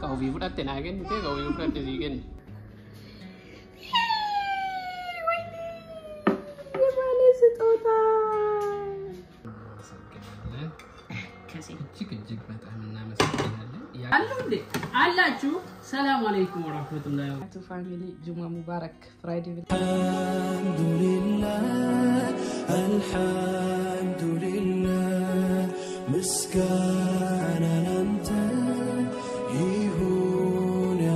Kau vi fudhatte naa kennite kau vi fudhatte sii kenna. እጅግ በጣም እናመሰግናለን። አላችሁ ሰላም አለይኩም ወራህመቱላሂ ወበረካቱ ፋሚሊ ጁማ ሙባረክ ፍራይዴ አልሐምዱሊላህ ምስጋና ላንተ ይሁን ያ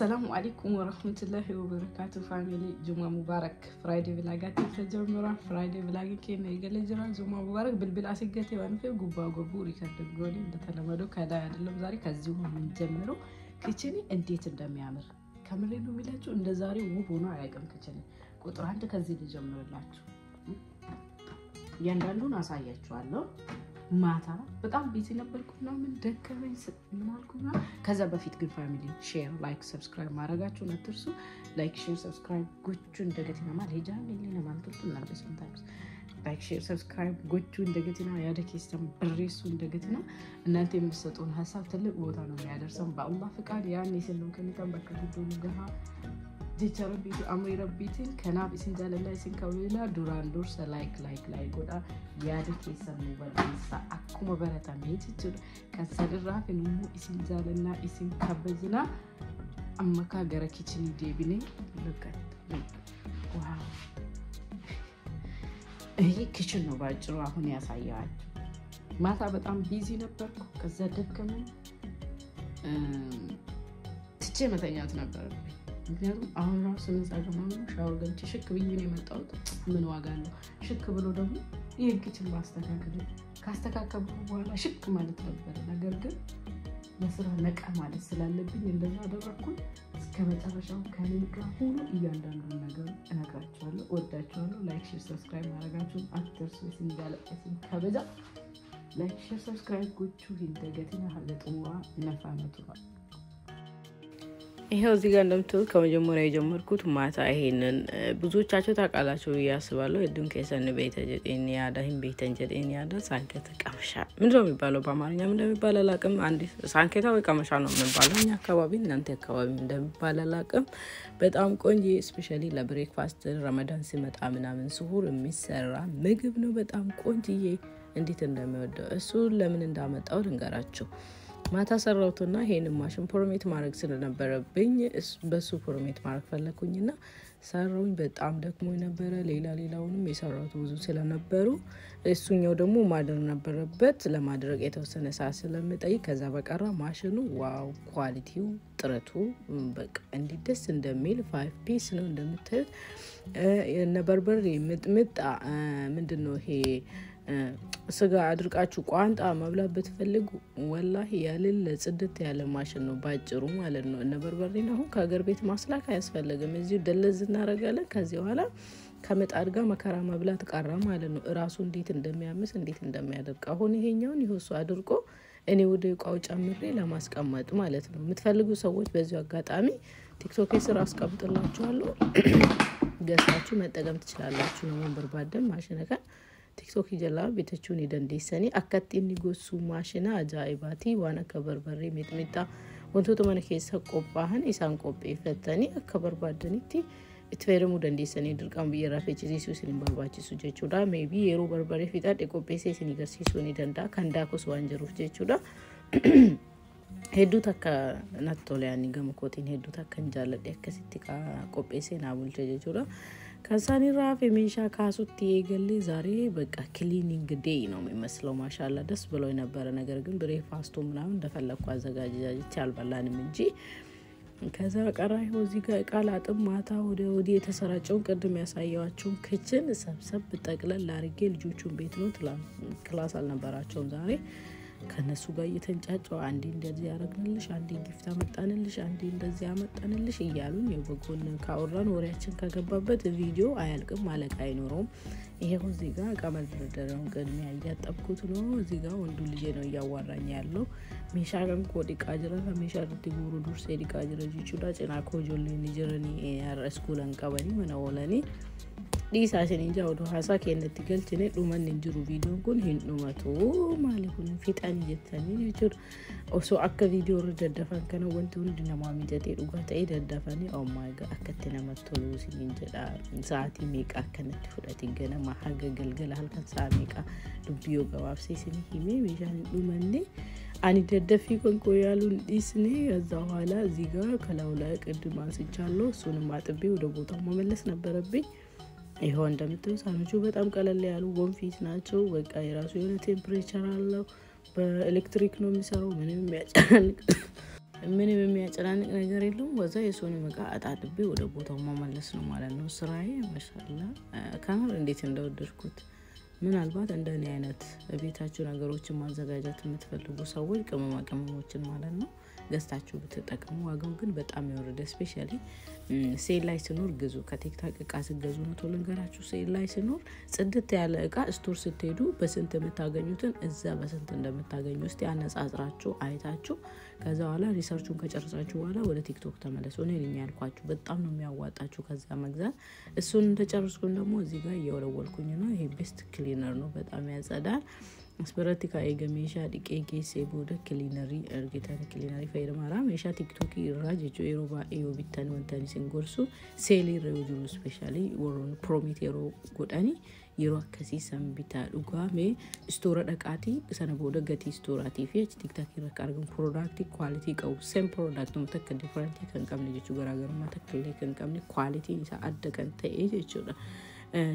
السلام عليكم ورحمة الله وبركاته فاميلي جمعة مبارك فرايدي بلاغاتي تجمرا فرايدي بلاغي كينا يقال جرا جمعة مبارك بالبلاسيقاتي وانفي قبا قبوري كاردقوني እንደተለመደው ከላይ አይደለም ዛሬ ከዚሁ ምን ጀምሮ kicheni እንዴት እንደሚያምር ከምሬ ነው የሚላችሁ እንደ ዛሬ ውብ ሆኖ አያውቅም kicheni ቁጥር 1 ከዚህ ልጀምርላችሁ ያንዳንዱን አሳያችኋለሁ ማታ በጣም ቢዚ ነበርኩና ምን ደከመኝ ምን አልኩና ከዛ በፊት ግን ፋሚሊ ሼር ላይክ ሰብስክራይብ ማድረጋችሁን አትርሱ ላይክ ሼር ሰብስክራይብ ጎቹ እንደገቲና ማለጃ ምን ለማንተልቱ እናንተ sometimes ላይክ ሼር ሰብስክራይብ ጎቹ እንደገቲና ያደከስተም ብሬሱ እንደገቲና እናንተ የምትሰጡን ሐሳብ ትልቅ ቦታ ነው የሚያደርሰው በአላህ ፍቃድ ያን ይሰለው ከሚቀም በከቱ ገሃ ዲቻር ቢቱ አምሪ ረቢትን ከናብ ሲንጃለላ ሲንካውላ ዱራን ዱርሰ ላይክ ጎዳ ያደከሰም ወልሳ አኩመ በረታ ሜትቹ ከሰድራፍ ነው ሲንጃለና ሲንካበዝና አመካ ገረ ኪችን ዴቢኔ ለከት ዋው ይሄ ኪችን ነው ባጭሩ አሁን ያሳያችሁ ማታ በጣም ቢዚ ነበርኩ ከዛ ደከመኝ ትቼ መተኛት ነበር ምክንያቱም አሁን ራሱ ስለዛገማው ሻወር ገብቼ ሽክ ብዬ ነው የመጣሁት ምን ዋጋ አለው ሽክ ብሎ ደግሞ ይሄን ኪችን ካስተካከሉ በኋላ ሽክ ማለት ነበር ነገር ግን ለስራ ነቃ ማለት ስላለብኝ እንደዛ አደረኩኝ እስከመጨረሻው ከኔ ጋር ሁሉ እያንዳንዱ ነገር እነግራችኋለሁ ወዳችኋለሁ ላይክ ሼር ሰብስክራይብ ማድረጋችሁን አትርሱ ሲንጋለቀስን ከበዛ ላይክ ሼር ሰብስክራይብ ጎቹ እንደገቲና ሀለጥዋ ነፋነቱ ይሄው እዚህ ጋር እንደምትሉት ከመጀመሪያ የጀመርኩት ማታ ይሄንን ብዙዎቻችሁ ታውቃላችሁ ያስባለው እዱን ከሰን ቤተ ጀጤን ያዳህን ቤተ ጀጤን ያዳ ሳንከተ ቀመሻ ምንድነው የሚባለው በአማርኛ ምን እንደሚባል አላውቅም አንዲ ሳንከታ ወይ ቀመሻ ነው የሚባለው እኛ አካባቢ እናንተ አካባቢ እንደሚባል አላውቅም በጣም ቆንጆ ስፔሻሊ ለብሬክፋስት ረመዳን ሲመጣ ምናምን ስሁር የሚሰራ ምግብ ነው በጣም ቆንጆዬ እንዴት እንደሚወደው እሱ ለምን እንዳመጣው ልንገራችሁ ማታ ሰራውትና ይሄን ማሽን ፕሮሜት ማድረግ ስለነበረብኝ በሱ ፕሮሜት ማድረግ ፈለኩኝና ሰራውኝ በጣም ደክሞኝ ነበር ሌላውንም የሰራውት ብዙ ስለነበሩ እሱኛው ደግሞ ማድረግ ነበረበት ለማድረግ የተወሰነ ሰዓት ስለምጠይቅ ከዛ በቀራ ማሽኑ ዋው ኳሊቲው ጥረቱ በቃ እንዲደስ እንደሚል 5 ፒስ ነው እንደምታዩት የነበርበሬ ምጥምጣ ምንድነው ይሄ ስጋ አድርቃችሁ ቋንጣ መብላት በትፈልጉ ወላሂ ያለለ ጽድት ያለ ማሽን ነው ባጭሩ ማለት ነው እና በርበሬና አሁን ከሀገር ቤት ማስላክ አያስፈልግም እዚህ ደለዝ እናረጋለን ከዚህ በኋላ ከመጣድ ጋር መከራ መብላት ቀራ ማለት ነው ራሱ እንዴት እንደሚያምስ እንዴት እንደሚያደርቅ አሁን ይሄኛውን ይሁሱ አድርቆ እኔ ወደ ቋው ጨምሬ ለማስቀመጥ ማለት ነው የምትፈልጉ ሰዎች በዚህ አጋጣሚ ቲክቶክ ስራ አስቀምጥላችኋለሁ ገሳችሁ መጠቀም ትችላላችሁ ነው መንበርባደም ማሽነካ ቲክቶክ ይጀላል ቤተቹን ይደንዲሰኒ አከቲኒ ጎሱ ማሽና አጃኢባቲ ዋና ከበርበሬ ሚጥሚጣ ወንቶቶ ማነከሰ ቆባህን ኢሳን ቆጴ ፈተኒ አከበርባደኒቲ ኢትፌረሙ ደንዲሰኒ ድርቃም በየራፈች ዚሱስ ሊምባባቺሱ ጀቹዳ ሜቢ የሮ በርበሬ ፊታ ዴቆጴሴ ሲኒገርሲሱኒ ደንዳ ካንዳኮስ ዋንጀሩፍ ጀቹዳ ሄዱ ተካ ናቶሊያኒ ገመኮቲን ሄዱ ተካ እንጃለደ ከሲቲካ ቆጴሴ ናቡል ጀቹዳ ከሳኒ ራፍ የሚሻ ካሱት ይገል ዛሬ በቃ ክሊኒንግ ዴይ ነው የሚመስለው ማሻአላ ደስ ብሎኝ ነበር ነገር ግን ብሬክፋስቱ ምናምን እንደፈለኩ አዘጋጅቻ አልበላንም እንጂ ከዛ ቀራይ እዚህ ጋር ቃል አጥም ማታ ወዲ የተሰራጨው ቅድም ያሳያችሁ ክችን ሰብሰብ በጠቅለል አርጌ ልጆቹን ቤት ነው ክላስ አልነበራቸውም ዛሬ ከነሱ ጋር እየተንጫጫው አንዴ እንደዚህ ያረግንልሽ አንዴ ጊፍት አመጣንልሽ አንዴ እንደዚህ አመጣንልሽ እያሉን የበጎን ካወራን ወሬያችን ከገባበት ቪዲዮ አያልቅም ማለቅ አይኖርም ይሄው እዚህ ጋር ቀመል ድረደረው ቅድሚያ እያጠብኩት ነው እዚህ ጋር ወንዱ ልጅ ነው ያዋራኝ ያለው ሚሻገም ኮዲ ቃጅራ ከሚሻር ትጉሩ ዱርሴ ዲቃጅራ ጂቹዳ ጨና ኮጆሌ ልጅረኒ ያረስኩለን ቀበኒ መናወለኒ ዲሳሽን እንጃ ወዶ ሀሳ ከእንት ገልጭኔ ዱመን እንጅሩ ቪዲዮ ኩን ሂንዱመቱ ማለኩን ፊጣን ይተኒ ይቹር ኦሶ አከ ቪዲዮ ረደደፈን ከነ ወንቱ እንድነማ ሚጀቴ ዱጋታ ይደደፈኒ ኦ ማይ ጋድ አከተና መጥቶሉ ሲንጀዳ ሰዓት ሚቃ ከነት ፍለት ይገና ማሐገ ገልገል halkan ሳሚቃ ዱቢዮ ገባብሴ ሲኒ ሂሜ ሚጃን ዱመንዴ አኒ ደደፊ ኮንኮያሉን ዲስኒ እዛው ኋላ እዚህ ጋር ከላውላ ቅድም አንስቻለሁ እሱንም አጥቤ ወደ ቦታው መመለስ ነበረብኝ ይሄው እንደምትሉት ሳንጁ በጣም ቀለል ያሉ ወንፊት ናቸው በቃ የራሱ የሆነ ቴምፕሬቸር አለው በኤሌክትሪክ ነው የሚሰራው ምንም የሚያጨናንቅ ነገር የለውም ወዛ የሶኒ መቃ አጣጥቤ ወደ ቦታው መመለስ ነው ማለት ነው ስራዬ ማሻአላ ካሜራ እንዴት እንደወደድኩት ምናልባት እንደኔ አይነት ቤታችሁ ነገሮችን ማዘጋጀት የምትፈልጉ ሰዎች ቅመሞችን ማለት ነው ገስታችሁ ብትጠቀሙ ዋጋው ግን በጣም ይወርደ ስፔሻሊ ሴል ላይ ሲኖር ግዙ ከቲክታክ እቃ ሲገዙ ነው ተለንገራችሁ ሴል ላይ ሲኖር ጽድት ያለ እቃ ስቶር ስትሄዱ በስንት የምታገኙትን እዛ በስንት እንደምታገኙ እስቲ አነጻጽራችሁ አይታችሁ ከዛ በኋላ ሪሰርቹን ከጨረሳችሁ በኋላ ወደ ቲክቶክ ተመለሱ እኔ ያልኳችሁ በጣም ነው የሚያዋጣችሁ ከዛ መግዛት እሱን ተጨርሱን ደግሞ እዚህ ጋር እየወለወልኩኝ ነው ይሄ ቤስት ክሊነር ነው በጣም ያጸዳል አስበረቲካ ኤገሜሻ ዲቄጌ ሴቦደ ክሊነሪ እርግታን ክሊነሪ ፈይርማራ ሜሻ ቲክቶክ ይራጅጆ ኤሮባ ኤዮ ቢታን ወንታኒ ሲንጎርሱ ሴሊ ሬውጁ ስፔሻሊ ወሮን ፕሮሚቴሮ ጎዳኒ ይሮ ከሲ ሰምቢታ ዱጋሜ ስቶር ደቃቲ ሰነቦደ ገቲ ስቶራቲ ፊች ቲክታክ ይረካርገን ፕሮዳክት ኳሊቲ ቀው ሴም ፕሮዳክት ነው ተከ ዲፈረንት ከንቀም ልጅቹ ገራገር ማተከለ ከንቀም ኳሊቲ ይሳ አደቀን ተይጅቹ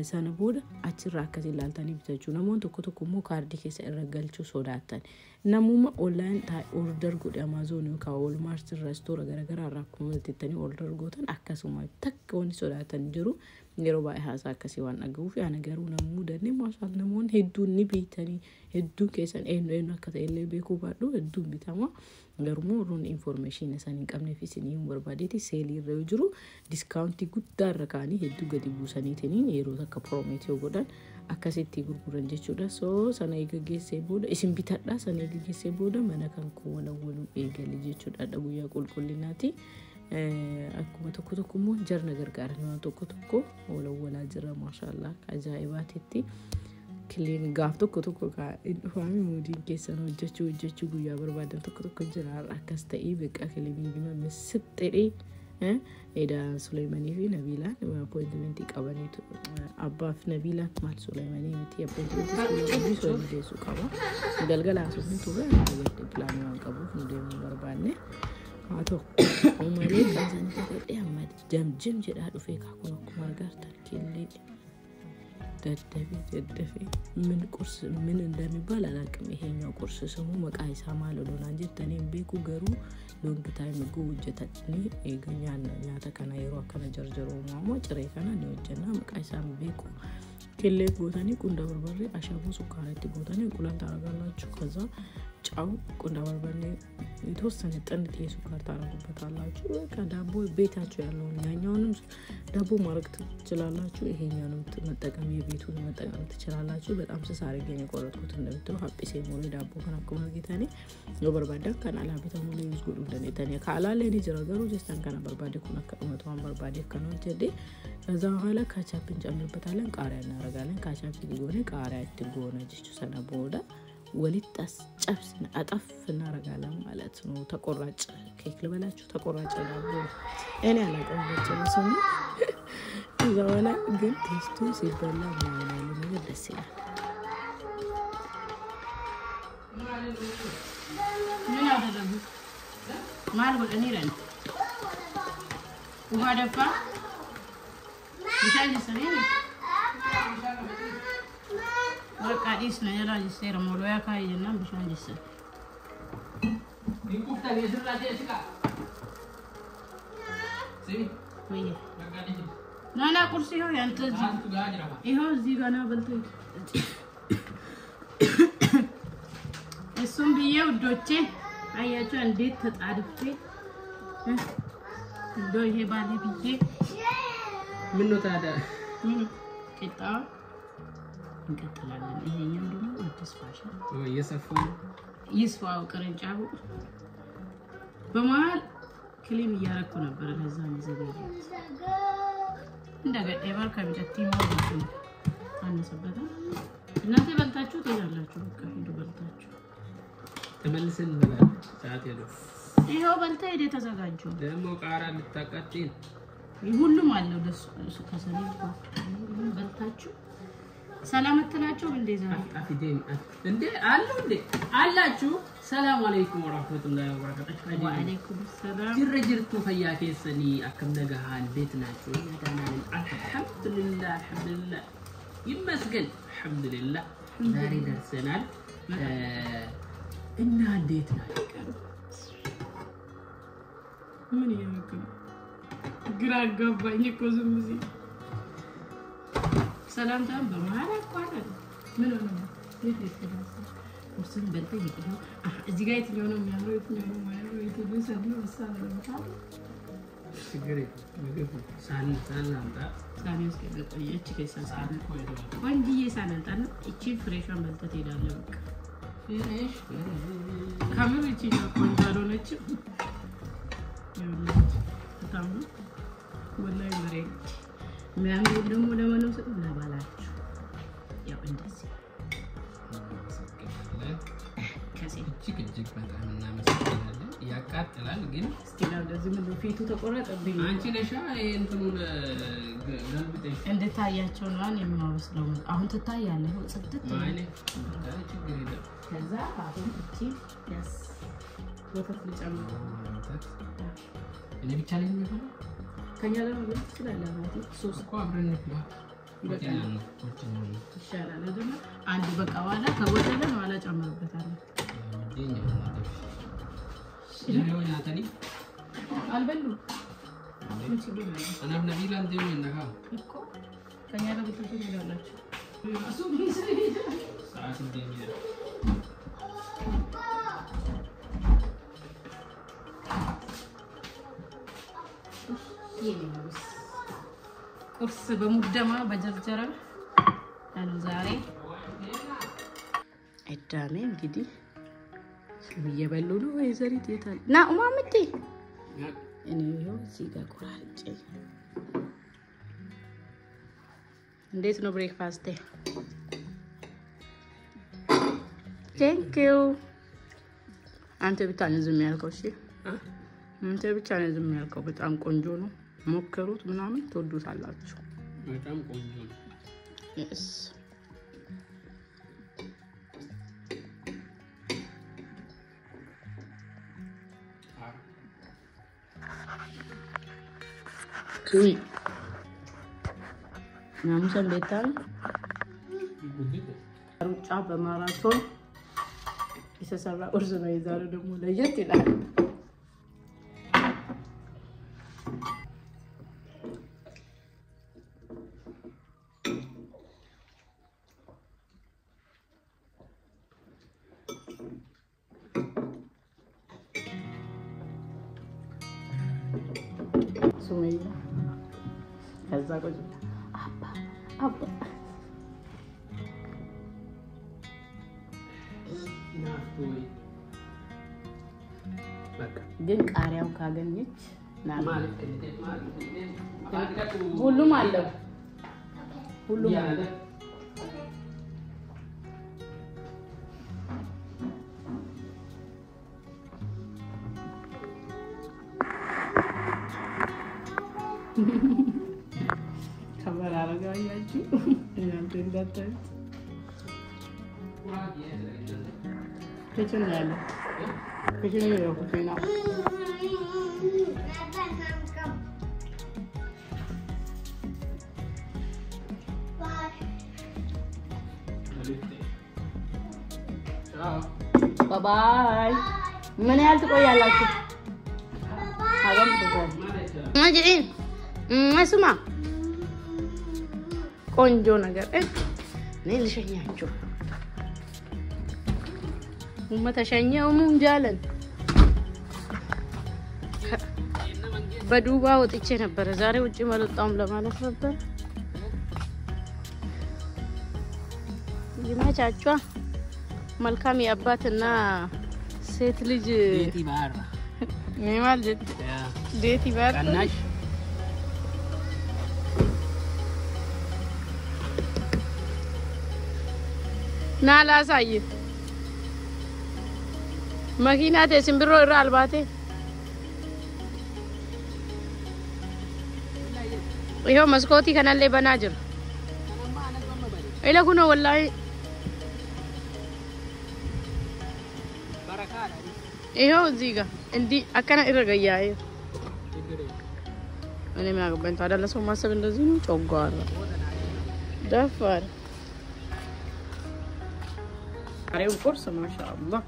ሰነቦደ አችራ ከዚ ላልታኒ ቢተቹ ነሞን ተኮተኮሞ ካርዲ ከሰ ረገልቹ ሶዳታን ነሙማ ኦንላይን ታ ኦርደር ጎድ አማዞን ካወልማርት ሬስቶራ ገረገራ አራኩሞ ተተኒ ኦርደር ጎተን አከሱማ ተከውን ሶዳታን ጅሩ የሮባ ያሳ ከሲዋን አገውፍ ያ ነገሩ ነሙ ደኔ ማሻል ነሞን ሄዱኒ ቢተኒ ሄዱ ከሰን ኤን ከተለ ቤኩ ባዶ ሄዱ ቢታማ ገርሞ ሩን ኢንፎርሜሽን ሰን ቀምነ ፊስኒ ወርባዴቲ ሴሊ ረጅሩ ዲስካውንት ጉዳር ረካኒ ሄዱ ገዲቡ ሰኒቴኒ የሮ ተከ ፕሮሚቴው ጎዳን አከሰቲ ጉርጉረን ጀቹዳ ሶ ሰናይ ገጌሴ ቦደ ኢሲም ቢታዳ ሰናይ ገጌሴ ቦደ መነከን ኮወለወሉ ኤገል ጀቹዳ ደጉያ ቁልቁልናቲ አኩመ ተኮተኩሞ ጀር ነገር ጋር ነው ተኮተኮ ወለወላ ጅራ ማሻአላ አጃኢባቲቲ ክሊን ጋፍ ተኮተኮ ጋ ኢንፋሚ ሙዲ ከሰኖ ጀቹ ጉያ በርባደን ተኮተኮ ጅራ አከስተኢ በቃ ክሊን ቢመ መስጥሪ ኤዳ ሱሌማኒ ፊ ነቢላ አፖይንትመንት ይቀበኒቱ አባፍ ነቢላ ማል ሱሌማኒ ምት አፖይንትመንት ሱሌማኒ ሱቃባ ገልገላ ሱንቱ ፕላን ያንቀቡ እንደም በርባኔ አቶ ኦማሌ ካዛን ተቀደ አማድ ጀምጀም ጀዳ ዱፌ ካኮኖ ማርጋር ተርኪሊ ደደፊ ምን ቁርስ ምን እንደሚባል አላቅም ይሄኛው ቁርስ ስሙ መቃይሳ ማለት ነው እንጂ ተኔም ቤኩ ገሩ ሎንግ ታይም ጉውጀታኒ ይገኛል ያታ ከናይሮ አከነ ጀርጀሮ ማሞ ጭሬ ከና ነውጀና መቃይሳ ቤኩ ከሌ ቦታኒ ቁንዳ በርበሬ አሻቦ ሱካራቲ ቦታኒ እንቁላል ታረጋላችሁ ከዛ ጫው ቁንዳ በርበሬ የተወሰነ ጥንት የሱካር ታረጉበታላችሁ ከዳቦ ቤታችሁ ያለው ያኛውንም ዳቦ ማረግ ትችላላችሁ ይሄኛውንም መጠቀም የቤቱን መጠቀም ትችላላችሁ በጣም ተሳረገኝ ቆረጥኩት እንደምትሉ ሀጲ ሴሞሪ ዳቦ ከናከማ ጌታኔ በርባዳ ካናላ ቤታው ነው ይዝጉዱ እንደኔ ካላለ ዲጀራገሩ ጀስታን ካና በርባዴ ኮናከመቱ በርባዴ ከነው ጀዴ ከዛ በኋላ ካቻፕን ጨምርበታለን ቃሪያ እናረጋለን ካቻፕ ሊጎነ ቃሪያ ትጎነ ጅቹ ሰነቦዳ ወሊጣስ ጨብስና አጣፍ እናረጋለን ማለት ነው ተቆራጭ ኬክ ልበላችሁ ተቆራጭ ዳቦ እኔ አላቀም በጨረሰው ዘዋላ ግን ቴስቱ ሲበላ ማለት ነው ደስ ይላል ምን አደረጉ ማልጎ እኔ ረን ውሃ ደፋ ይታል ሰኔ ወቃዲስ ነው ያላጅ ሰር ሞሎያ ካይና ብሻን ዲስ ይቁፍታ የዝራቴ እስካ ሲቢ ወይ ናና ቁርስ ይኸው ያንተ ይኸው እዚህ ጋር ነው በልቶ እሱም ቢየው ዶቼ አያችሁ እንዴት ተጣድፌ ዶ ይሄ ባሊ ቢዬ ምን ነው ታዲያ ቂጣ እንቀጥላለን ይሄኛው ደግሞ አዲስ ፋሽን እየሰፋው ይስፋው ቅርንጫፉ በመሃል ክሊን እያረኩ ነበር ለዛ ነው ዘገየ እንደገና ኤቨር ከቢደቲ ነው አንሰበታ እናንተ በልታችሁ ትሄዳላችሁ በቃ ሄዱ በልታችሁ ተመልሰን ሰዓት ሄዶ ይሄው በልታ ሄደ ተዘጋጁ ደሞ ቃራ ልታቃጥል ሁሉም አለው ደስ ከሰኔ በልታችሁ ሰላም አትላችሁ እንደዛ አፍዴን እንዴ አሉ እንዴ አላችሁ ሰላም አለይኩም ወራህመቱላሂ ወበረካቱሁ ወአለይኩም ሰላም ጅርጅርቱ ፈያኬ ሰኒ አከም ነገሃን ቤት ናችሁ ያዳናን አልሐምዱሊላህ ይመስገን አልሐምዱሊላህ ዛሬ ደርሰናል እና እንዴት ናችሁ ምን ይያመከም ግራ ገባኝ እኮ ዝም ብዬ ሰላም ታም በመሃል አቋረጠ ምን ነው ይሄ ወሰን በልተህ ይሄው እዚህ ጋር የትኛው ነው የሚያምረው የትኛው ነው የማያምረው የትኛው ሰው ወሳለ ነው ችግር ምግብ ሳን አምጣ ሳን እስከበቀየች ከሳሳን ወንጂዬ ሳንንጣና እቺ ፍሬሽን በልተህ ትሄዳለህ በቃ ፍሬሽ ካሜራ እቺ ነው ቆንጆ ነች ታም ወላሂ መሬት ምናምን ደግሞ ለማንም ሰው ለባላችሁ ያው እንደዚህ እጅግ በጣም እናመሰግናለን ያቃጥላል ግን ስቲላ እንደዚህ ምን ፊቱ ተቆረጠብኝ አንቺ ነሻ እንትኑን ገልብጠሽ እንድታያቸው ነው የሚያወስለው አሁን ትታያለህ ጽድት ማለት ችግር የለም ከዛ አሁን እቺ ያስ ወተት ልጨምር እኔ ብቻ ላይ ነው ከኛ ደግሞ ትችላለህ ማለት ሶስ እኮ አብረን ነው ይሻላል አይደል አንድ በቃ ዋላ ከወደለ ዋላ ጨምርበታለሁ ዲኛው ማለት ነው ያታኒ አልበሉ ምን ችግር አለ እኔ ነቢላ እንደው ነካ እኮ ከኛ ደግሞ ትችላላችሁ እሱ ሰዓት እንደሚያ ቁርስ በሙደማ በጀርጀራ አሉ ዛሬ እዳሜ እንግዲህ እየበሉ ነው ወይዘሪት የታል ና ማምቲ እኔ ይሄው እዚህ ጋር ቆራርጬ እንዴት ነው ብሬክፋስት ቴንክ ዩ አንተ ብቻ ነው ዝም ያልከው እሺ አንተ ብቻ ነው ዝም ያልከው በጣም ቆንጆ ነው ሞከሩት ምናምን ተወዱታላችሁ በጣም ቆንጆ ነው yes Kui. Namusan betal. ሩጫ በማራቶን የተሰራ ቁርስ ነው የዛሬው ደግሞ ለየት ይላል ሱመያ ከዛ ቆይ አባ ግን ቃሪያው ካገኘች ሁሉም አለው ሁሉም አለው ካሜራ አረጋያችሁ እናንተ እንዳታዩት ከችን ያለ ከችን ያለው ኩሽና ባይ ምን ያህል ትቆያላችሁ አገም ተቆይ ማጂ መስማ ቆንጆ ነገር ነይ ልሸኛችሁ ተሸኘው ሙንጃለን በዱባ ወጥቼ ነበር ዛሬ ውጪ መልጣም ለማለት ነበር ይመቻችሁ መልካም የአባትና ሴት ልጅ ዴቲ ባር ማለት ዴቲ ባር ቀናሽ ናላሳይ መኪና ተስምብሮ አልባቴ ይሄው መስኮቲ ከናለ በናጅር ኢለኩ ነው ወላሂ በረካላ ይሄው እዚህ ጋር እንዲ አከና ይረጋያይ እኔ ምን አገባኝ ታዲያ ለሰው ማሰብ እንደዚህ ነው ጮጋራ ደፋር አሬው ቁርስ ማሻአላህ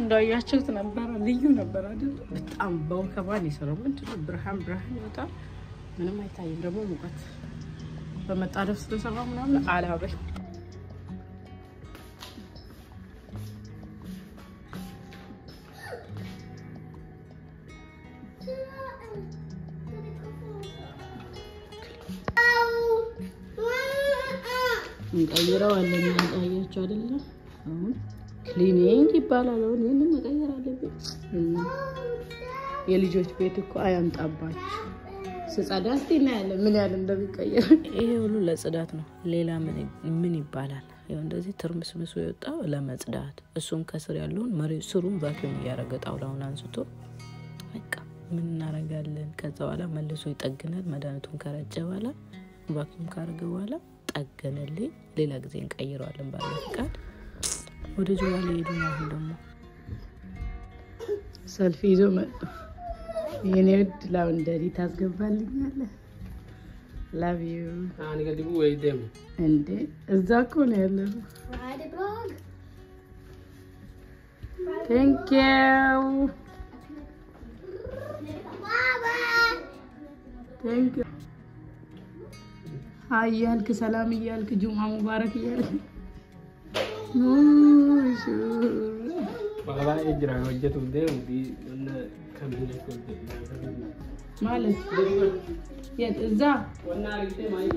እንዳያችሁት ነበር ልዩ ነበር አይደል በጣም በወከባን ይሰራው ምንድነው ብርሃን ይወጣ ምንም አይታይም ደግሞ ሙቀት በመጣደፍ ስለሰራው ምናምን አላበል እንቀይረው አለኝ ያያችሁ አይደል አሁን ክሊኒንግ ይባላል አሁን ይሄንን መቀየር አለብኝ የልጆች ቤት እኮ አያምጣባችሁ ስጻዳስቲና ያለ ምን ያለ እንደሚቀየር ይሄ ሁሉ ለጽዳት ነው ሌላ ምን ይባላል ይሄ እንደዚህ ትርምስምሱ ይወጣው ለመጽዳት እሱን ከስር ያለውን መሬት ስሩን ቫኪዩም ያረጋጣው ላውን አንስቶ በቃ ምን እናረጋለን ከዛ በኋላ መልሶ ይጠግናል መድኃኒቱን ከረጨ በኋላ ቫኪዩም ካረገ በኋላ ጠገነልኝ ሌላ ጊዜ እንቀይረዋለን ባለፍቃድ ወደ ጆዋሌ ሄዱና አሁን ደግሞ ሰልፊ ይዞ መጣ የኔ ውድ ላውንደሪ ታስገባልኛለህ ላቭ ዩ አኒ ገዲቡ ወይ ደም እንዴ እዛ እኮ ነው ያለው ቴንክ ዩ ቴንክ ዩ አያልክ ሰላም እያልክ ጁማ ሙባረክ እያልክ ባባ እጅራ ወጀቱ ደውዲ እና ከምን ማለት እዛ ወና አርግቴ ማይ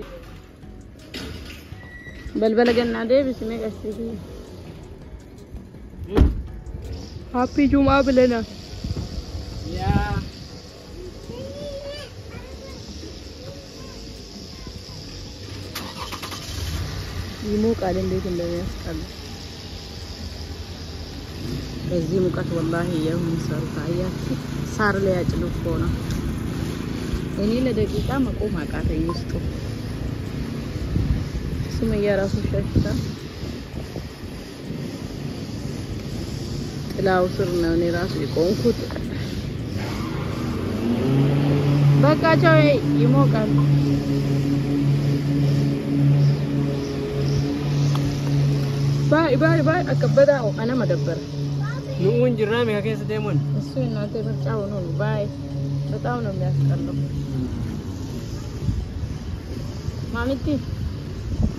በልበለገና ደብስ መቀስቲ ሃፒ ጁማ ብለና ያ ይሞቃል እንዴት እንደሚያስቀል በዚህ ሙቀት ወላሂ የምንሰሩ ታያችሁ ሳር ላይ ያጭሉት ሆነ እኔ ለደቂቃ መቆም አቃተኝ ውስጥ ሱመያ ራሱ ሸሽታ ጥላው ስር ነው እኔ ራሱ የቆንኩት በቃ ቻው ይሞቃል ባይ አከበዳው አና መደበር ኑን ጅራም ያከስ ደሞን እሱ እናንተ ምርጫው ነው ባይ በጣም ነው የሚያስቀለው ማሚቲ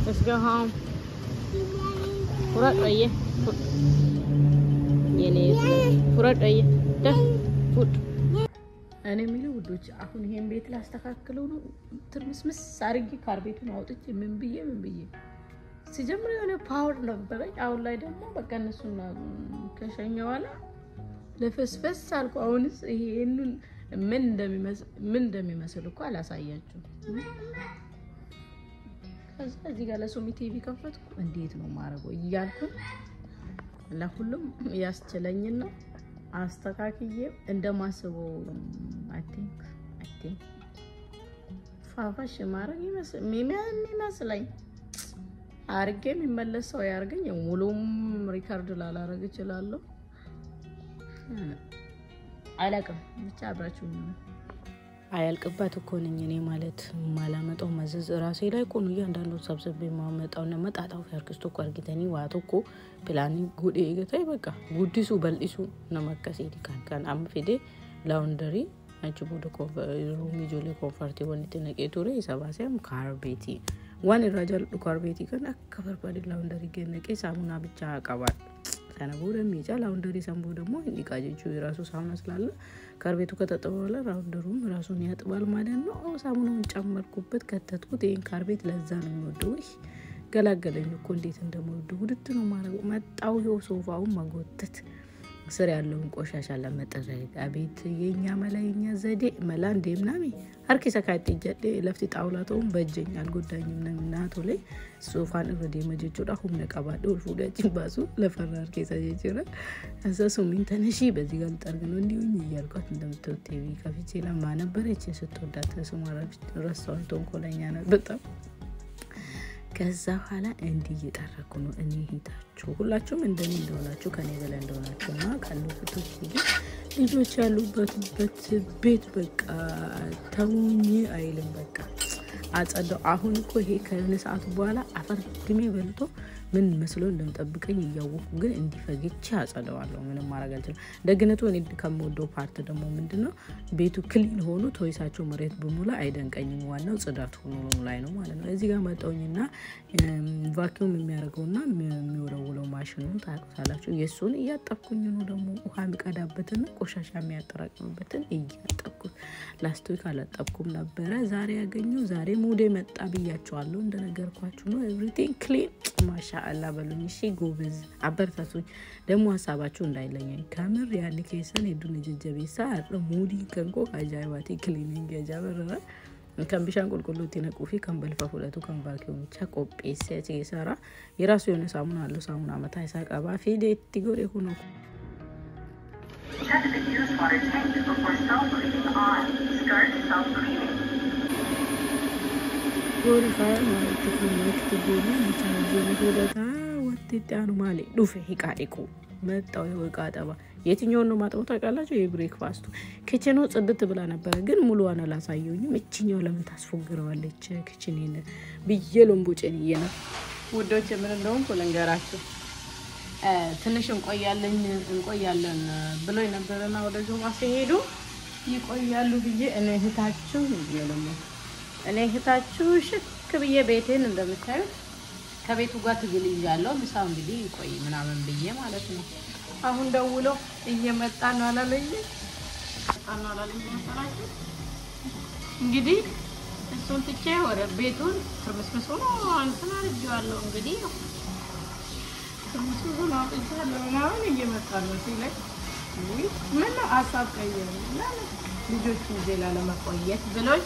let's go home furat aye የኔ furat aye ዳ ፉድ እኔ የሚለው ውዶች አሁን ይሄን ቤት ላስተካክለው ነው ትርምስምስ አርጊ ካርቤቱን አውጥቼ ምን ብዬ ሲጀምር የሆነ ፓወር ነበር አሁን ላይ ደግሞ በቃ እነሱና ከሸኛዋላ ለፈስፈስ አልኩ አሁንስ ይሄንን ምን እንደሚመስል እኮ አላሳያችሁ ከዛ እዚህ ጋር ለሶሚ ቲቪ ከፈትኩ እንዴት ነው ማረገው እያልኩ ለሁሉም ያስችለኝና አስተካክዬ እንደማስበው አይ ቲንክ ፋፋሽ ማረግ ይመስለኝ አርጌ የሚመለሰው ያርገኝ ሙሉም ሪካርድ ላላረግ ይችላልው አላቀም ብቻ አብራችሁ አያልቅባት እኮ ነኝ እኔ ማለት ማላመጣው መዘዝ ራሴ ላይ ቆኑ ያንዳንዱ ሰብስቤ ማመጣውና መጣጣው ያርክስቶ ቋርጊተኒ ዋቶኮ ፕላኒ ጉዴ ይገታይ በቃ ጉዲሱ በልዲሱ ነመከስ ይዲካን አምፌዴ ላውንደሪ አንቺ ቦዶ ሩሚ ጆሊ ኮንፈርት ወንት ነቄቱሪ ሰባሲያም ካርቤቲ ዋን ራጃል ካርቤቲ ከን አከበርባዲ ላውንደሪ ገነቄ ሳሙና ብቻ አቀባል ሰነቦደ ሚጫ ላውንደሪ ሰንቦ ደግሞ እንዲቃጀቹ የራሱ ሳሙና ስላለ ካርቤቱ ከተጠበለ ላውንደሩም ራሱን ያጥባል ማለት ነው ሳሙናውን ጨመርኩበት ከተትኩት ይሄን ካርቤት ለዛ ነው የሚወደው ገላገለኝ እኮ እንዴት እንደምወድ ውድድ ነው ማረው መጣው ይው ሶፋውን ማጎተት ስር ያለውን ቆሻሻ ለመጠረግ አቤት የኛ መላይኛ ዘዴ መላ እንደምናሚ አርኪ ሰካት ይጀደ ለፍቲ ጣውላቶን በእጀኛል ጉዳኝም ነውናቶ ላይ ሶፋን ወደ መጀጆዳ ሁም ነቀባዶ ፉዳችን ባሱ ለፈራር ከሰጀጀረ አሰሱ ምን ተነሺ በዚህ ጋር ጠርግ ነው እንዲሁኝ ይያልኳት እንደምትወጥ ቲቪ ከፍቼ ለማነበረች ስትወዳት ስማራች ረሳውንቶን ኮለኛ ነው በጣም ከዛ ኋላ እንዲህ እየጠረኩ ነው እኔ ሂታችሁ ሁላችሁም እንደኔ እንደሆናችሁ ከኔ በላይ እንደሆናችሁና ካሉት ልጆች ያሉበት ቤት በቃ ተውኝ አይልም በቃ አጸደው አሁን እኮ ይሄ ከነሰዓቱ በኋላ አፈር ግሜ በልቶ ምን መስሎ እንደምጠብቀኝ ያወቁ ግን እንዲፈግጭ አጸደዋለሁ ምንም ማድረግ አልችልም ደግነቱ እኔ ከመወደው ፓርት ደግሞ ምንድነው ቤቱ ክሊን ሆኖ ቶይሳቸው መሬት በሙሉ አይደንቀኝም ዋናው ጽዳት ሆኖ ላይ ነው ማለት ነው እዚህ ጋር መጣውኝና ቫኪዩም የሚያደርገውና የሚወረውለው ማሽኑን ታውቁታላችሁ የሱን እያጠብኩኝ ነው ደግሞ ውሃ የሚቀዳበትና ቆሻሻ የሚያጠራቅምበትን እያጠብኩት ላስት ዊክ አላጠብኩም ነበር ዛሬ ያገኘው ዛሬ ሙዴ መጣ ብያቸዋለሁ እንደነገርኳችሁ ነው ኤቭሪቲንግ ክሊን ማሻአላ በሉኝ እሺ ጎበዝ አበርታቱኝ ደሞ ሐሳባችሁ እንዳይለኝ ካሜራ ያኔ ከሰን ሄዱን ጀጀቤሳ አጥሮ ሙዲ ከንቆ አጃይባቲ ክሊኒንግ ያጃበረራ ከንቢሻን ቁልቁሉት ይነቁፊ ከንበልፋ ሁለቱ ከንባኪው ብቻ ቆጴስ ሲሰራ የራሱ የሆነ ሳሙና አለው ሳሙና አመታ ይሳቀባ ፊዴ ትጎሬ ሆኖ Check the use water tank before self-cleaning on. Start self-cleaning. Purifier ማለት ትክክለኛ ትጎና መቻል ወደታ ወጥታኑ ማለት ዱፌ ሂቃዲቁ መጣው ይወቃጣባ የትኛው ነው ማጥቦ ታውቃላችሁ የብሬክፋስቱ ኪችኑ ጽድት ብላ ነበር ግን ሙሉዋን አላሳየውኝም እቺኛው ለምን ታስፎግረዋለች ኪችኔን ብየሎም ቡጨንየና ወዶች ምን እንደሆነ ኮለንገራችሁ ትንሽ እንቆያለን ብሎ የነበረና ወደ ጆማ ሲሄዱ ይቆያሉ ብዬ እኔ እህታችሁ ይለኛል እኔ እህታችሁ ሽክ ብዬ ቤቴን እንደምታዩት ከቤቱ ጋር ትግልያለሁ ምሳው እንግዲህ ይቆይ ምናምን ብዬ ማለት ነው አሁን ደውሎ እየመጣ ነው አላለኝ ማለት እንግዲህ እሱን ትቼ ወደ ቤቱን ተመስመሶ ነው አንተና ልጅዋለሁ እንግዲህ ተመስመሶ ነው ምናምን እየመጣ ነው ሲለኝ ምን አሳብ ቀየረና ልጆቹ ዜላ ለማቆየት ብሎኝ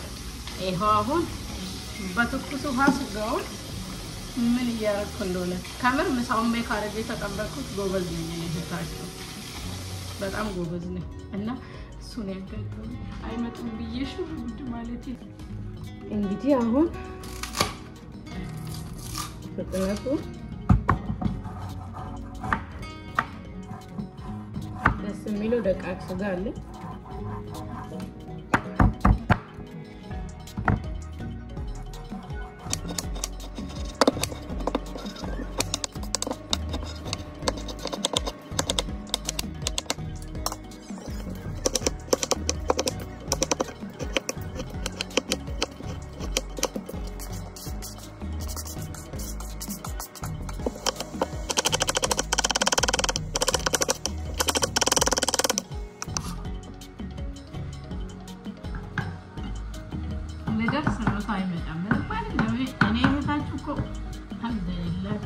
ይሄው አሁን በትኩስ ውሃ ስጋው ምን ያረኩ እንደሆነ ካሜራ ምሳውን በካረጀ ተቀበልኩት ጎበዝ ነኝ እህታችሁ በጣም ጎበዝ ነኝ እና እሱን ያጋጠው አይመጡም ብዬሽ ውድ ማለት እንግዲህ አሁን ተጠናቁ ደስ የሚለው ደቃቅ ስጋ አለ ለደርስ ነው ሳይመጣም ማለት ነው እኔ እህታችሁ እኮ አልሐምዱሊላህ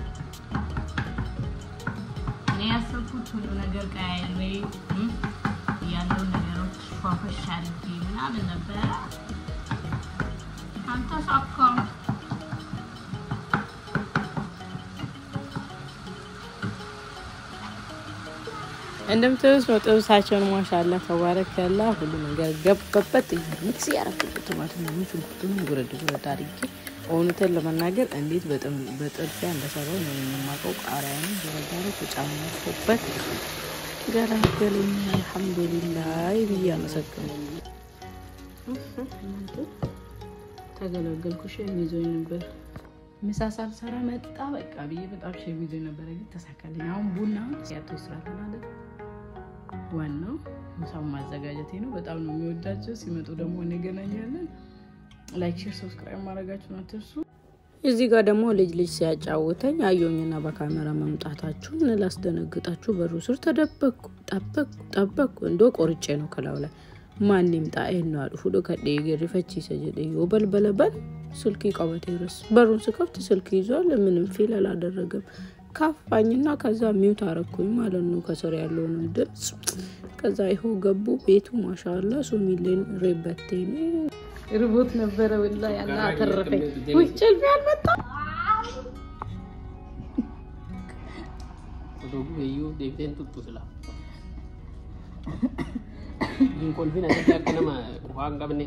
እኔ ያሰብኩት ሁሉ ነገር ቀያይሬ ያለው ነገሮች ፏፈሽ አድርጌ ምናምን ነበር አንተ ሳካው እንደምትወስ ነው ጥብሳቸውን ማሻአላ ተባረከላ ሁሉ ነገር ገበበት ሚክስ ያረኩት ማለት ነው ምንጭቁቱን ጉረድ አድርጌ ኦንተን ለመናገር እንዴት በጥርፊያ እንደሰራው ነው የማውቀው ቃሪያን በረዳሩ ተጫምቶበት ገራገለኝ አልহামዱሊላህ ይያ መሰከረ ተገላገልኩሽ የሚዞኝ ነበር ምሳሳል ሰራ መጣ በቃ ብዬ በጣም ሸሚዞኝ ነበር ግን ተሳካለኝ አሁን ቡና ሲያቶ ስራተና አይደል ዋናው ምሳው ማዘጋጀቴ ነው በጣም ነው የሚወዳቸው ሲመጡ ደግሞ እንገናኛለን ላይክ ሼር ሰብስክራይብ ማድረጋችሁን አትርሱ እዚህ ጋር ደግሞ ልጅ ሲያጫውተኝ አየውኝና በካሜራ መምጣታችሁን ላስደነግጣችሁ በሩ ስር ተደበቅኩ ጠበቅኩ እንዶ ቆርጬ ነው ከላው ላይ ማን ይምጣ ነው አሉ ፉዶ ከዴ ገሪፈቺሰ ጀደ ወበልበለበል ስልክ ይቀበቴ ድረስ በሩን ስከፍት ስልክ ይዟል ምንም ፊል አላደረገም ካፋኝና ከዛ ሚውት አረኩኝ ማለት ነው ከሰር ያለውን ድምጽ ከዛ ይሄው ገቡ ቤቱ ማሻአላ ሱሚልን ረበቴኒ ርቦት ነበር ወላ ያላ ተረፈኝ ውጭል ቢያልመጣ ዶጉ እዩ ዴቪን ቱቱስላ din kolfina ta kana ma kuhan gabne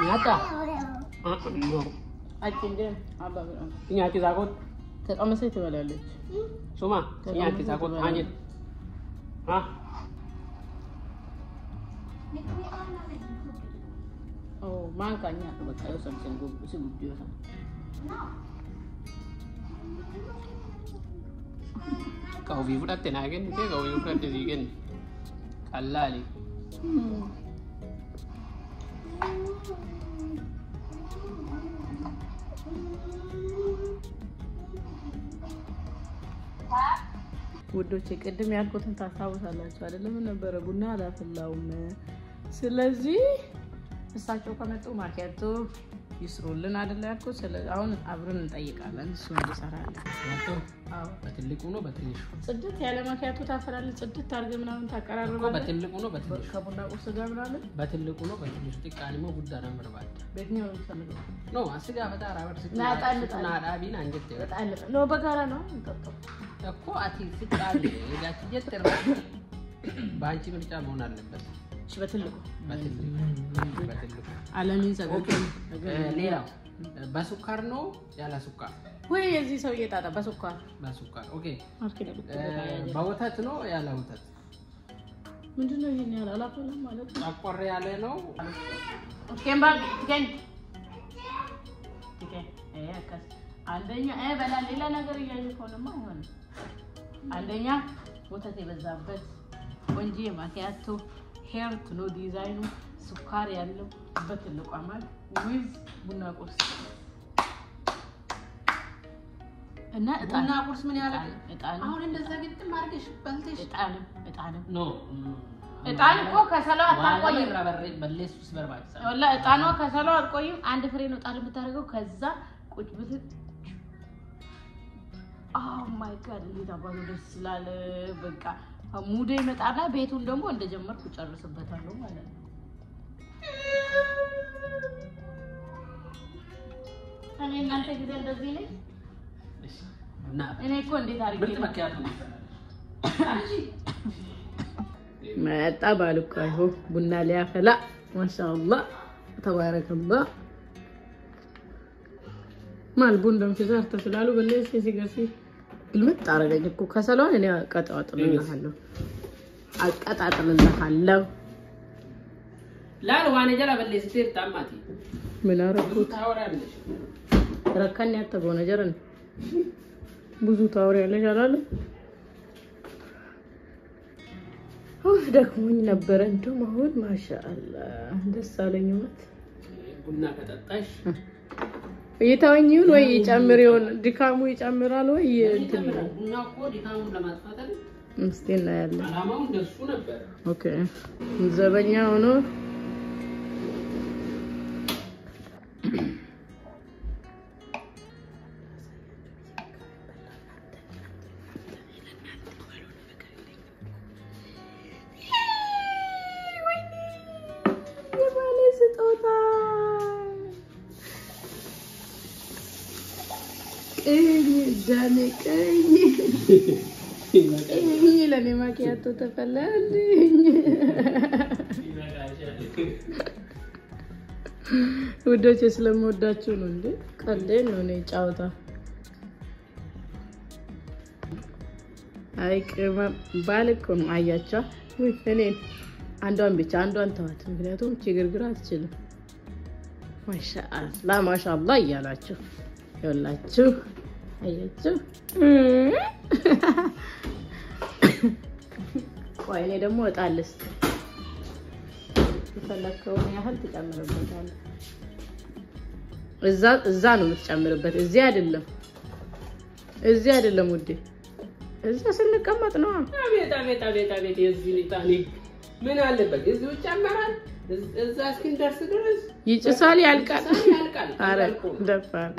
nyata no አጭንደ አባባ nyati zakot ተቀመሰ ትበላለች suma nyati zakot anjit ha oh makanya kebetulan sampai segede sana kau vivu dah tenaga ni kau vivu dah tenaga ni Allah ni ውዶቼ ቅድም ያልኩትን ታስታውሳላችሁ አይደለም ነበር ቡና አላፈላውም ስለዚህ እሳቸው ከመጡ ማኪያቶ ይስሩልን አይደለ ያልኩት ስለዚህ አሁን አብረን እንጠይቃለን እሱ እንሰራለን ያቶ አዎ በትልቁ ነው በትንሹ ጽድት ያለ ማኪያቶ ታፈራለህ ጽድት አድርገ ምናምን ታቀራርባለህ በትልቁ ነው በትንሹ ከቡና ቁርስ ጋር ምናምን በትልቁ ነው በትንሹ ጥቃሊሞ ጉዳና ምርባል በእኛው ይፈልጋል ነው አስጋ ፈጣራ ወርስ ናዳቢን አንጀት በጣም ነው በጋራ ነው እንጠጣው እኮ አቲ ፍጣሪ ያቺ ጀተር ባንቺ ምርጫ መሆን አለበት እሺ በትልቁ አለሚን ዘገከም ሌላው በሱካር ነው ያለ ሱካር ወይ እዚህ ሰው እየጣጣ በሱካር ኦኬ በወተት ነው ያለ ወተት ምንድነው ይሄን ያለ አላፈለም ማለት አቆር ያለ ነው ኦኬ ባግ ትገኝ አከስ አንደኛ በላ ሌላ ነገር እያየ ሆነማ አይሆን አንደኛ ወተት የበዛበት ወንጂ ማኪያቶ ሄርት ነው ዲዛይኑ ሱካር ያለው በትልቁ አማል ዊዝ ቡና ቁርስ እና ቡና ቁርስ ምን ያለ እጣን አሁን እንደዛ ግጥም አድርገሽ ባልተሽ እጣን ኖ እጣን እኮ ከሰላው አጣቆይም በለሱስ በርባጭ ወላ እጣኑ ከሰላው አጣቆይም አንድ ፍሬ ነው ጣል ብታረገው ከዛ ቁጭ ብት Oh my god እንዴት አባቱ ደስ ይላል በቃ ሙዴ ይመጣና ቤቱን ደግሞ እንደጀመርኩ ጨርስበታለሁ ማለት ነው እኔ እናንተ ጊዜ እንደዚህ ነኝ እና እኔ እኮ እንዴት አድርጌ ብርት መካያቱ መጣ ባልኩ አይሆ ቡና ሊያፈላ ማሻአላህ ተባረከላህ ማልቡን ደም ተሰርተ ስላሉ በለስ ሲገርሲ ግልምጥ አረገኝ እኮ ከሰላው እኔ አቀጣጥልልሃለሁ ላል ዋኔ ጀላ በለስ ሲር ታማቲ ምን አረኩት ታወራለሽ ረከን ያተበው ነገርን ብዙ ታወሪያለሽ አላለ ደክሞኝ ነበር እንደውም አሁን ማሻአላህ ደስ አለኝ ማለት ቡና ከጠጣሽ ይታወኝውን ወይ ይጨምሪውን ድካሙ ይጨምራል ወይ እንትን ቡና እኮ ድካሙን ለማጥፋት አይደል ምስቲና ያለ አላማው እንደሱ ነበር ኦኬ ዘበኛ ሆኖ ለኔ ማኪያቶ ተፈላልኝ ወዶቼ ስለምወዳችሁ ነው እንዴ ቀልዴ ነው እኔ ጫውታ አይቅማ ባልኮ ነው አያቻ ወይ እኔ አንዷን ብቻ አንዷን ተዋት ምክንያቱም ችግርግራ አትችልም ማሻአላህ ማሻአላህ እያላችሁ ይወላችሁ አያችሁ ቆይ እኔ ደግሞ እጣልስ ተፈለከው ያህል ተጨምረበታል እዛ ነው የምትጨምርበት እዚህ አይደለም ውዴ እዛ ስንቀመጥ ነው አቤት የዚህ ሊጣኒ ምን አለበት እዚህ ጨመራል እዛ እስኪንደርስ ድረስ ይጭሳል ያልቃል አረ ደፋር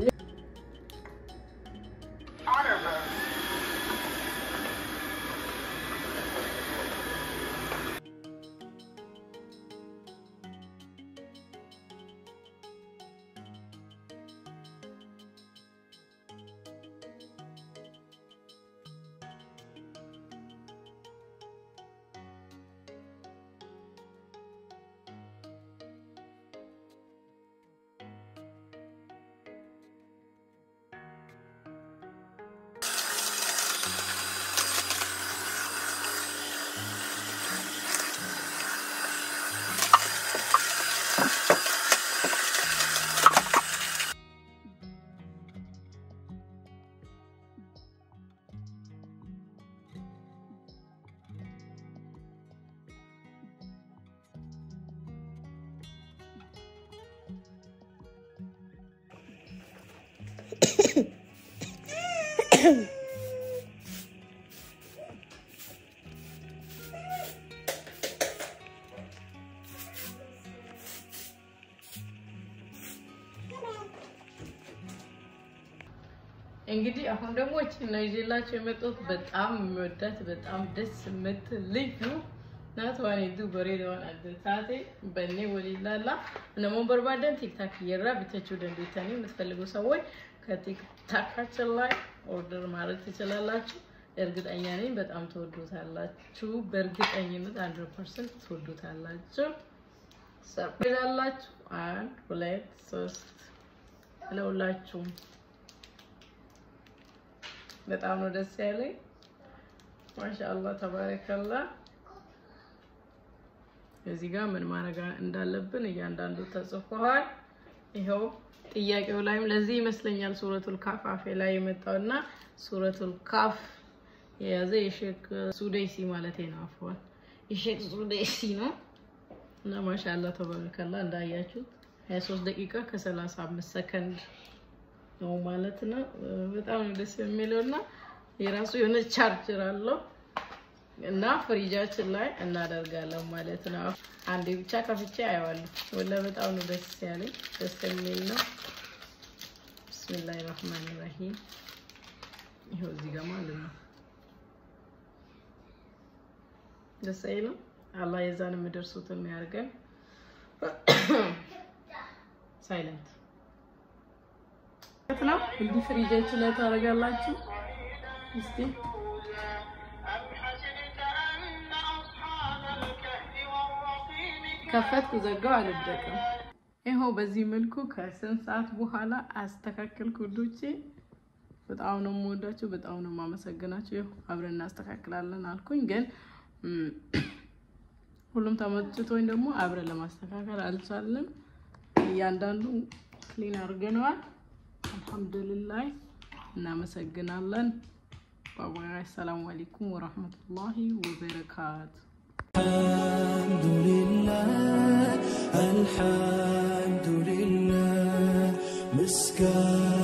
እንግዲህ አሁን ደግሞ እቺ ነው ይዤላችሁ የመጣሁት በጣም የምወዳት በጣም ደስ የምትል ልዩ ናት ዋኔዱ በሬዳውን አድርታቴ በኔ ወሊላላ ነሞን በርባደን ቲክታክ ይራ ብቻችሁ ደንዴታኒ የምትፈልጉ ሰዎች ከቲክታካችን ላይ ኦርደር ማድረግ ትችላላችሁ እርግጠኛ ነኝ በጣም ተወዱታላችሁ በእርግጠኝነት 100% ተወዱታላችሁ ሰርፕራይዛላችሁ 1 2 3 ለሁላችሁ በጣም ነው ደስ ያለኝ ማሻአላህ ተባረከላህ እዚህ ጋር ምን ማረጋ እንዳለብን እያንዳንዱ ተጽፏል ይሄው ጥያቄው ላይም ለዚህ ይመስለኛል ሱረቱል ካፍ አፌ ላይ የመጣውና ሱረቱል ካፍ የያዘ የሼክ ሱደይሲ ማለት ነው አፍዋን የሼክ ሱደይሲ ነው እና ማሻአላህ ተባረከላህ እንዳያችሁት 23 ደቂቃ ከ35 ሰከንድ ነው ማለት ነው በጣም ደስ የሚለውና የራሱ የሆነ ቻርጀር አለው እና ፍሪጃችን ላይ እናደርጋለን ማለት ነው አንዴ ብቻ ከፍቼ አያዋለሁ ወላ በጣም ነው ደስ ያለኝ ደስ የሚል ነው ቢስሚላሂ ረህማኒ ረሂም ይሄው እዚህ ጋር ማለት ነው ደስ አይልም አላህ የዛን ምድርሱትን ያርገን ሳይለንት ነው እንዲህ ፍሪጃችን ላይ ታረጋላችሁ እስቲ ከፈትኩ ዘጋው አልደቀም ይሄው በዚህ መልኩ ከስንት ሰዓት በኋላ አስተካክልኩ ዱቼ በጣም ነው የምወዳችሁ በጣም ነው የማመሰግናችሁ ይሄው አብረን እናስተካክላለን አልኩኝ ግን ሁሉም ተመጭቶኝ ደግሞ አብረን ለማስተካከል አልቻልንም ያንዳንዱ ክሊን አድርገናል አልহামዱሊላህ እናመሰግናለን ባባይ ሰላም አለይኩም ወራህመቱላሂ ወበረካቱ الحمد لله مسكان